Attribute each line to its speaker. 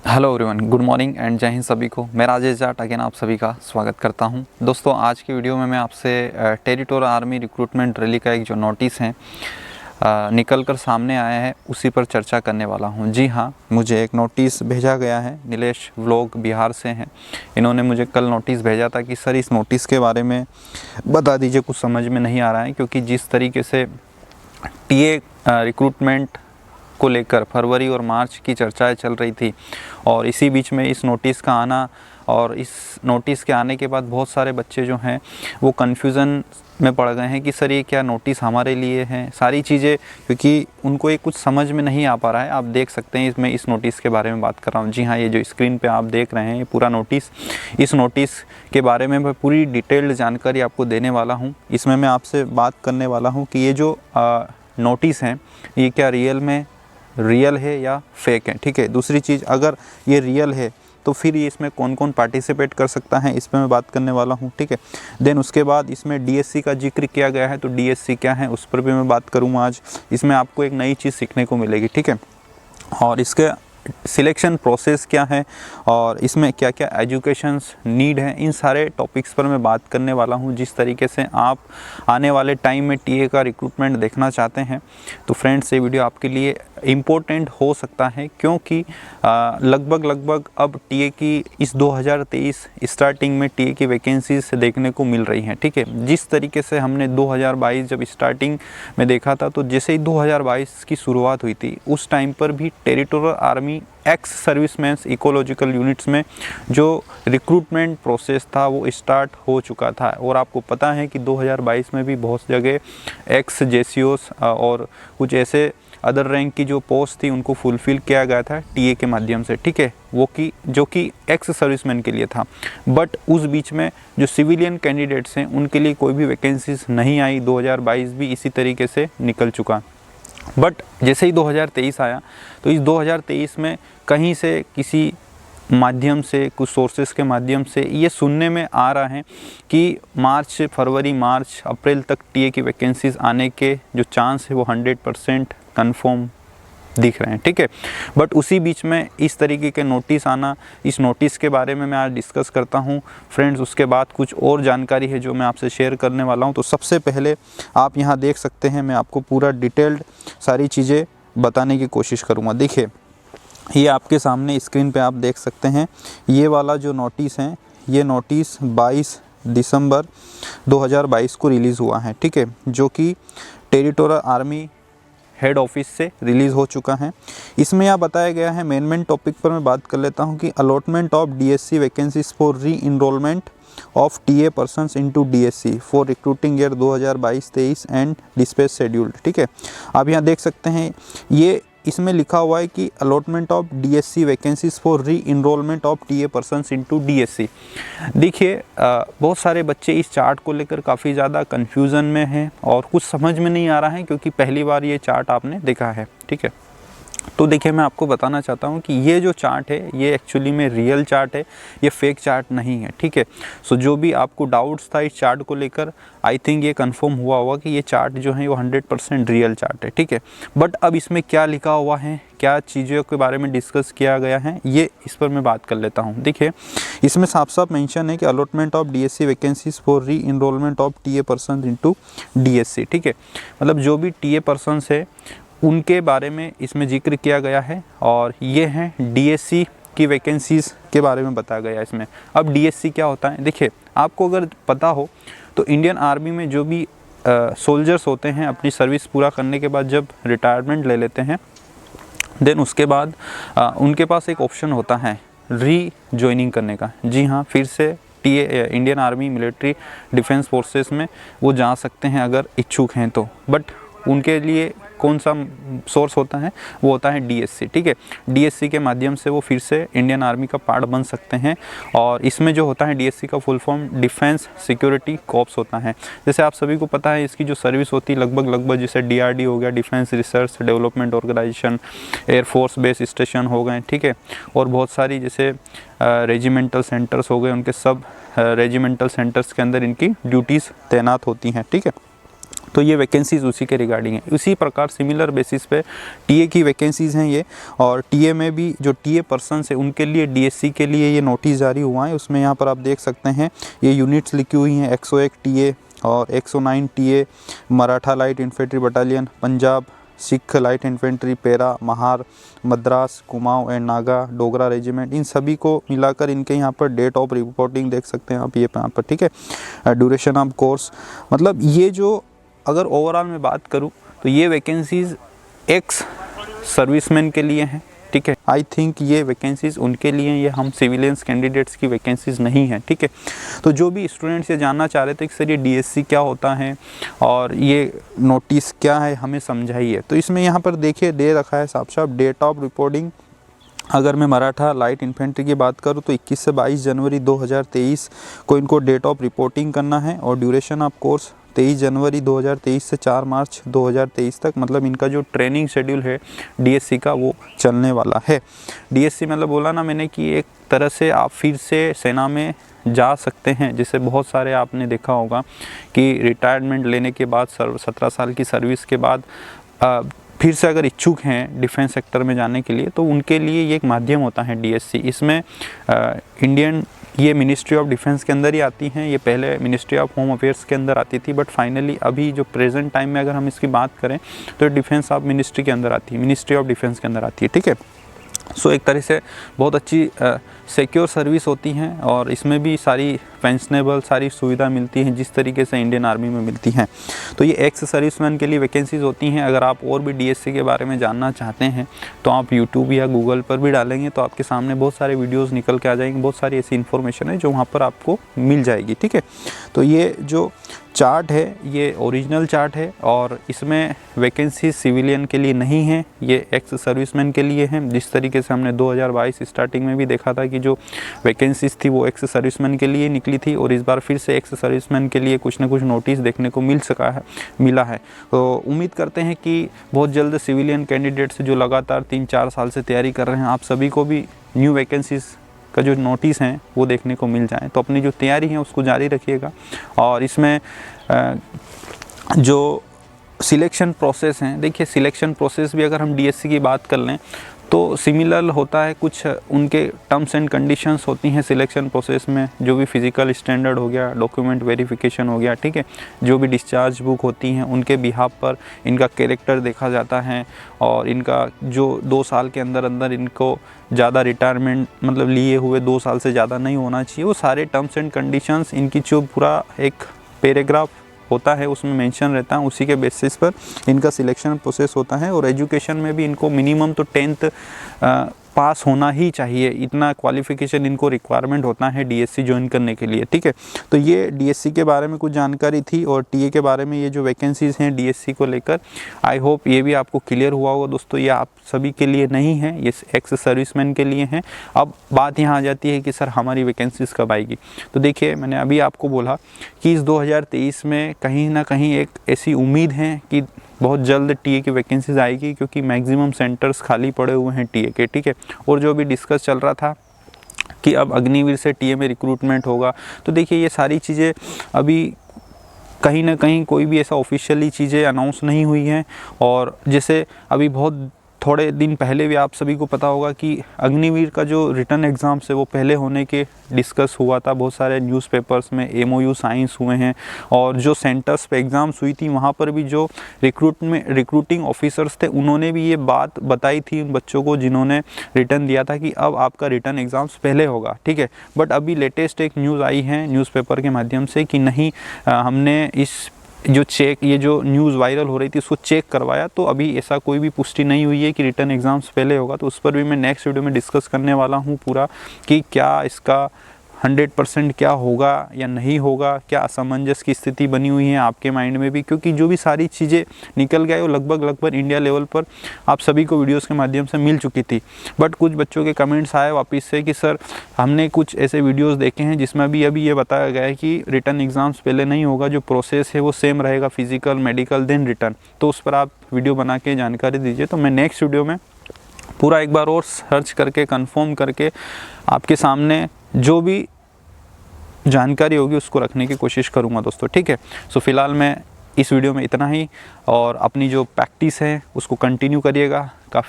Speaker 1: Hello everyone, good morning and जय हिंद सभी को। मैं राजेश जाट अगेन आप सभी का स्वागत करता हूं। दोस्तों, आज की वीडियो में मैं आपसे टेरिटोरियल आर्मी रिक्रूटमेंट रैली का एक जो नोटिस है निकल कर सामने आया है उसी पर चर्चा करने वाला हूं। जी हां, मुझे एक नोटिस भेजा गया है। नीलेश व्लॉग बिहार से हैं। इन्होंने मुझे कल नोटिस भेजा था कि सर इस नोटिस के बारे में बता दीजिए, कुछ समझ में नहीं आ रहा है। क्योंकि जिस तरीके से टीए रिक्रूटमेंट को लेकर फरवरी और मार्च की चर्चाएं चल रही थी और इसी बीच में इस नोटिस का आना और इस नोटिस के आने के बाद बहुत सारे बच्चे जो हैं वो कन्फ्यूज़न में पड़ गए हैं कि सर ये क्या नोटिस हमारे लिए है, सारी चीज़ें, क्योंकि उनको ये कुछ समझ में नहीं आ पा रहा है। आप देख सकते हैं मैं इस नोटिस के बारे में बात कर रहा हूँ। जी हाँ, ये जो स्क्रीन पे आप देख रहे हैं ये पूरा नोटिस, इस नोटिस के बारे में मैं पूरी डिटेल्ड जानकारी आपको देने वाला हूँ। इसमें मैं आपसे बात करने वाला हूँ कि ये जो नोटिस हैं ये क्या रियल है या फेक है। ठीक है, दूसरी चीज़, अगर ये रियल है तो फिर ये इसमें कौन कौन पार्टिसिपेट कर सकता है, इस पर मैं बात करने वाला हूँ। ठीक है, देन उसके बाद इसमें डीएससी का जिक्र किया गया है, तो डीएससी क्या है उस पर भी मैं बात करूँगा आज। इसमें आपको एक नई चीज़ सीखने को मिलेगी। ठीक है, और इसके सिलेक्शन प्रोसेस क्या है और इसमें क्या क्या एजुकेशंस नीड है, इन सारे टॉपिक्स पर मैं बात करने वाला हूं। जिस तरीके से आप आने वाले टाइम में टीए का रिक्रूटमेंट देखना चाहते हैं तो फ्रेंड्स ये वीडियो आपके लिए इम्पोर्टेंट हो सकता है, क्योंकि लगभग अब टीए की इस 2023 स्टार्टिंग में टीए की वैकेंसीज देखने को मिल रही हैं। ठीक है, जिस तरीके से हमने 2022 जब स्टार्टिंग में देखा था, तो जैसे ही 2022 की शुरुआत हुई थी उस टाइम पर भी territorial army ex servicemans ecological units में जो रिक्रूटमेंट प्रोसेस था वो स्टार्ट हो चुका था। और आपको पता है कि 2022 में भी बहुत जगह एक्स जेसीओस और कुछ ऐसे अदर रैंक की जो पोस्ट थी उनको फुलफ़िल किया गया था टीए के माध्यम से। ठीक है, जो कि एक्स सर्विसमैन के लिए था। बट उस बीच में जो सिविलियन कैंडिडेट्स हैं उनके लिए कोई भी वैकेंसीज नहीं आई। 2022 भी इसी तरीके से निकल चुका। बट जैसे ही 2023 आया तो इस 2023 में कहीं से किसी माध्यम से, कुछ सोर्सेस के माध्यम से ये सुनने में आ रहा है कि फरवरी मार्च अप्रैल तक टीए की वैकेंसीज आने के जो चांस है वो 100% कन्फर्म दिख रहे हैं। ठीक है, बट उसी बीच में इस तरीके के नोटिस आना, इस नोटिस के बारे में मैं आज डिस्कस करता हूं फ्रेंड्स। उसके बाद कुछ और जानकारी है जो मैं आपसे शेयर करने वाला हूं। तो सबसे पहले आप यहां देख सकते हैं, मैं आपको पूरा डिटेल्ड सारी चीज़ें बताने की कोशिश करूंगा। देखिए, ये आपके सामने स्क्रीन पे आप देख सकते हैं, ये वाला जो नोटिस है ये नोटिस 22 दिसंबर 2022 को रिलीज़ हुआ है। ठीक है, जो कि टेरिटोरियल आर्मी हेड ऑफिस से रिलीज़ हो चुका है। इसमें यह बताया गया है, मेन टॉपिक पर मैं बात कर लेता हूं कि allotment of DSC vacancies for re enrolment of TA persons into DSC for recruiting year 2022-23 and dispatch scheduled. ठीक है, आप यहाँ देख सकते हैं ये इसमें लिखा हुआ है कि allotment of DSC vacancies for re enrolment of TA persons into DSC. देखिए, बहुत सारे बच्चे इस चार्ट को लेकर काफ़ी ज़्यादा कन्फ्यूज़न में हैं और कुछ समझ में नहीं आ रहा है, क्योंकि पहली बार ये चार्ट आपने देखा है। ठीक है, तो देखिए मैं आपको बताना चाहता हूँ कि ये जो चार्ट है ये एक्चुअली में रियल चार्ट है, ये फेक चार्ट नहीं है। ठीक है, सो जो भी आपको डाउट्स था इस चार्ट को लेकर, आई थिंक ये कंफर्म हुआ होगा कि ये चार्ट जो है वो 100% रियल चार्ट है। ठीक है, बट अब इसमें क्या लिखा हुआ है, क्या चीज़ों के बारे में डिस्कस किया गया है, ये इस पर मैं बात कर लेता हूँ। देखिए, इसमें साफ साफ मेंशन है कि allotment of DSC vacancies for re enrolment of TA person into DSC. ठीक है, मतलब जो भी टीए पर्सन्स है उनके बारे में इसमें जिक्र किया गया है और ये हैं डीएससी की वैकेंसीज़ के बारे में बताया गया है इसमें। अब डीएससी क्या होता है, देखिए आपको अगर पता हो तो इंडियन आर्मी में जो भी सोल्जर्स होते हैं अपनी सर्विस पूरा करने के बाद जब रिटायरमेंट ले लेते हैं, देन उसके बाद उनके पास एक ऑप्शन होता है री ज्वाइनिंग करने का। जी हाँ, फिर से TA Indian army military defence forces में वो जा सकते हैं अगर इच्छुक हैं तो। बट उनके लिए कौन सा सोर्स होता है, वो होता है डीएससी। ठीक है, डीएससी के माध्यम से वो फिर से इंडियन आर्मी का पार्ट बन सकते हैं। और इसमें जो होता है डीएससी का full form defence security corps होता है। जैसे आप सभी को पता है इसकी जो सर्विस होती है लगभग जैसे डीआरडी हो गया, defence research development organisation, air force base station हो गए। ठीक है, और बहुत सारी जैसे रेजिमेंटल सेंटर्स हो गए, उनके सब रेजिमेंटल सेंटर्स के अंदर इनकी ड्यूटीज़ तैनात होती हैं। ठीक है,
Speaker 2: तो ये वैकेंसीज़ उसी के रिगार्डिंग है। उसी प्रकार सिमिलर बेसिस पे टीए की वैकेंसीज़ हैं ये, और टीए में भी जो टीए पर्सन्स है उनके लिए डीएससी के लिए ये नोटिस जारी हुआ है। उसमें यहाँ पर आप देख सकते हैं ये यूनिट्स लिखी हुई हैं, 101 टीए और 109 TA Maratha light infantry battalion, Punjab Sikh light infantry, पेरा, महार, मद्रास, कुमाऊं एंड नागा डोगरा रेजिमेंट, इन सभी को मिलाकर इनके यहाँ पर डेट ऑफ रिपोर्टिंग देख सकते हैं आप ये यहाँ पर, ठीक है। ड्यूरेशन ऑफ कोर्स, मतलब ये जो अगर ओवरऑल में बात करूँ तो ये वैकेंसीज़ एक्स सर्विसमैन के लिए हैं, ठीक है। आई थिंक ये वैकेंसीज़ उनके लिए, ये हम सिविलियंस कैंडिडेट्स की वैकेंसीज़ नहीं हैं, ठीक है। तो जो भी स्टूडेंट्स ये जानना चाह रहे थे कि सर ये डीएससी क्या होता है और ये नोटिस क्या है, हमें समझाइए, तो इसमें यहाँ पर देखिए दे रखा है साफ साफ डेट ऑफ रिपोर्टिंग। अगर मैं मराठा लाइट इन्फेंट्री की बात करूँ तो 21 से 22 जनवरी 2023 को इनको डेट ऑफ रिपोर्टिंग करना है, और ड्यूरेशन ऑफ कोर्स 23 जनवरी 2023 से 4 मार्च 2023 तक, मतलब इनका जो ट्रेनिंग शेड्यूल है डीएससी का वो चलने वाला है। डीएससी मतलब बोला ना मैंने कि एक तरह से आप फिर से सेना में जा सकते हैं, जिससे बहुत सारे आपने देखा होगा कि रिटायरमेंट लेने के बाद 17 साल की सर्विस के बाद फिर से अगर इच्छुक हैं डिफेंस सेक्टर में जाने के लिए, तो उनके लिए ये एक माध्यम होता है डीएससी। इसमें इंडियन ये मिनिस्ट्री ऑफ डिफेंस के अंदर ही आती हैं, ये पहले मिनिस्ट्री ऑफ होम अफेयर्स के अंदर आती थी, बट फाइनली अभी जो प्रेजेंट टाइम में अगर हम इसकी बात करें तो डिफेंस ऑफ मिनिस्ट्री के अंदर आती है, मिनिस्ट्री ऑफ डिफेंस के अंदर आती है, ठीक है। सो एक तरह से बहुत अच्छी सिक्योर सर्विस होती हैं, और इसमें भी सारी पेंशनेबल सारी सुविधा मिलती हैं जिस तरीके से इंडियन आर्मी में मिलती हैं। तो ये एक्स सर्विसमैन के लिए वैकेंसीज़ होती हैं। अगर आप और भी डीएससी के बारे में जानना चाहते हैं तो आप यूट्यूब या गूगल पर भी डालेंगे तो आपके सामने बहुत सारे वीडियोज़ निकल के आ जाएंगे, बहुत सारी ऐसी इन्फॉर्मेशन है जो वहाँ पर आपको मिल जाएगी, ठीक है। तो ये जो चार्ट है ये ओरिजिनल चार्ट है, और इसमें वैकेंसी सिविलियन के लिए नहीं है, ये एक्स सर्विसमैन के लिए हैं। जिस तरीके से हमने 2022 स्टार्टिंग में भी देखा था कि जो वैकेंसीज थी वो एक्स सर्विसमैन के लिए निकली थी, और इस बार फिर से एक्स सर्विसमैन के लिए कुछ ना कुछ नोटिस देखने को मिला है। तो उम्मीद करते हैं कि बहुत जल्द सिविलियन कैंडिडेट्स जो लगातार 3-4 साल से तैयारी कर रहे हैं, आप सभी को भी न्यू वैकेंसीज़ का जो नोटिस हैं वो देखने को मिल जाए। तो अपनी जो तैयारी है उसको जारी रखिएगा, और इसमें जो सिलेक्शन प्रोसेस हैं, देखिए सिलेक्शन प्रोसेस भी अगर हम डीएससी की बात कर लें तो सिमिलर होता है, कुछ उनके टर्म्स एंड कंडीशंस होती हैं सिलेक्शन प्रोसेस में, जो भी फिज़िकल स्टैंडर्ड हो गया, डॉक्यूमेंट वेरिफिकेशन हो गया, ठीक है, जो भी डिस्चार्ज बुक होती हैं उनके बिहाफ पर इनका कैरेक्टर देखा जाता है, और इनका जो 2 साल के अंदर अंदर इनको ज़्यादा रिटायरमेंट मतलब लिए हुए 2 साल से ज़्यादा नहीं होना चाहिए, वो सारे टर्म्स एंड कंडीशंस इनकी जो पूरा एक पैराग्राफ होता है उसमें मेंशन रहता है, उसी के बेसिस पर इनका सिलेक्शन प्रोसेस होता है। और एजुकेशन में भी इनको मिनिमम तो 10th पास होना ही चाहिए, इतना क्वालिफिकेशन इनको रिक्वायरमेंट होता है डीएससी ज्वाइन करने के लिए, ठीक है। तो ये डीएससी के बारे में कुछ जानकारी थी, और टीए के बारे में ये जो वैकेंसीज़ हैं डीएससी को लेकर, आई होप ये भी आपको क्लियर हुआ होगा दोस्तों। ये आप सभी के लिए नहीं है, ये एक्स सर्विसमैन के लिए हैं। अब बात यहाँ आ जाती है कि सर हमारी वैकेंसीज़ कब आएगी। तो देखिए मैंने अभी आपको बोला कि इस 2023 में कहीं ना कहीं एक ऐसी उम्मीद है कि बहुत जल्द टीए की वैकेंसीज आएगी, क्योंकि मैक्सिमम सेंटर्स खाली पड़े हुए हैं टीए के, ठीक है। और जो भी डिस्कस चल रहा था कि अब अग्निवीर से टीए में रिक्रूटमेंट होगा, तो देखिए ये सारी चीज़ें अभी कहीं ना कहीं कोई भी ऐसा ऑफिशियली चीज़ें अनाउंस नहीं हुई हैं। और जैसे अभी बहुत थोड़े दिन पहले भी आप सभी को पता होगा कि अग्निवीर का जो रिटर्न एग्ज़ाम्स है वो पहले होने के डिस्कस हुआ था, बहुत सारे न्यूज़पेपर्स में एमओयू साइंस हुए हैं, और जो सेंटर्स पे एग्ज़ाम्स हुई थी वहाँ पर भी जो रिक्रूटिंग ऑफिसर्स थे उन्होंने भी ये बात बताई थी उन बच्चों को जिन्होंने रिटर्न दिया था कि अब आपका रिटर्न एग्ज़ाम्स पहले होगा, ठीक है। बट अभी लेटेस्ट एक न्यूज़ आई है न्यूज़पेपर के माध्यम से कि नहीं, हमने इस जो चेक ये जो न्यूज़ वायरल हो रही थी उसको चेक करवाया, तो अभी ऐसा कोई भी पुष्टि नहीं हुई है कि रिटर्न एग्ज़ाम्स पहले होगा। तो उस पर भी मैं नेक्स्ट वीडियो में डिस्कस करने वाला हूँ पूरा कि क्या इसका 100% क्या होगा या नहीं होगा, क्या असमंजस की स्थिति बनी हुई है आपके माइंड में भी, क्योंकि जो भी सारी चीज़ें निकल गए वो लगभग इंडिया लेवल पर आप सभी को वीडियोस के माध्यम से मिल चुकी थी। बट कुछ बच्चों के कमेंट्स आए वापस से कि सर हमने कुछ ऐसे वीडियोस देखे हैं जिसमें अभी ये बताया गया है कि रिटर्न एग्ज़ाम्स पहले नहीं होगा, जो प्रोसेस है वो सेम रहेगा, फिजिकल मेडिकल देन रिटर्न। तो उस पर आप वीडियो बना के जानकारी दीजिए। तो मैं नेक्स्ट वीडियो में पूरा एक बार और सर्च करके कंफर्म करके आपके सामने जो भी जानकारी होगी उसको रखने की कोशिश करूंगा दोस्तों, ठीक है। सो फिलहाल मैं इस वीडियो में इतना ही, और अपनी जो प्रैक्टिस है उसको कंटिन्यू करिएगा। काफ़ी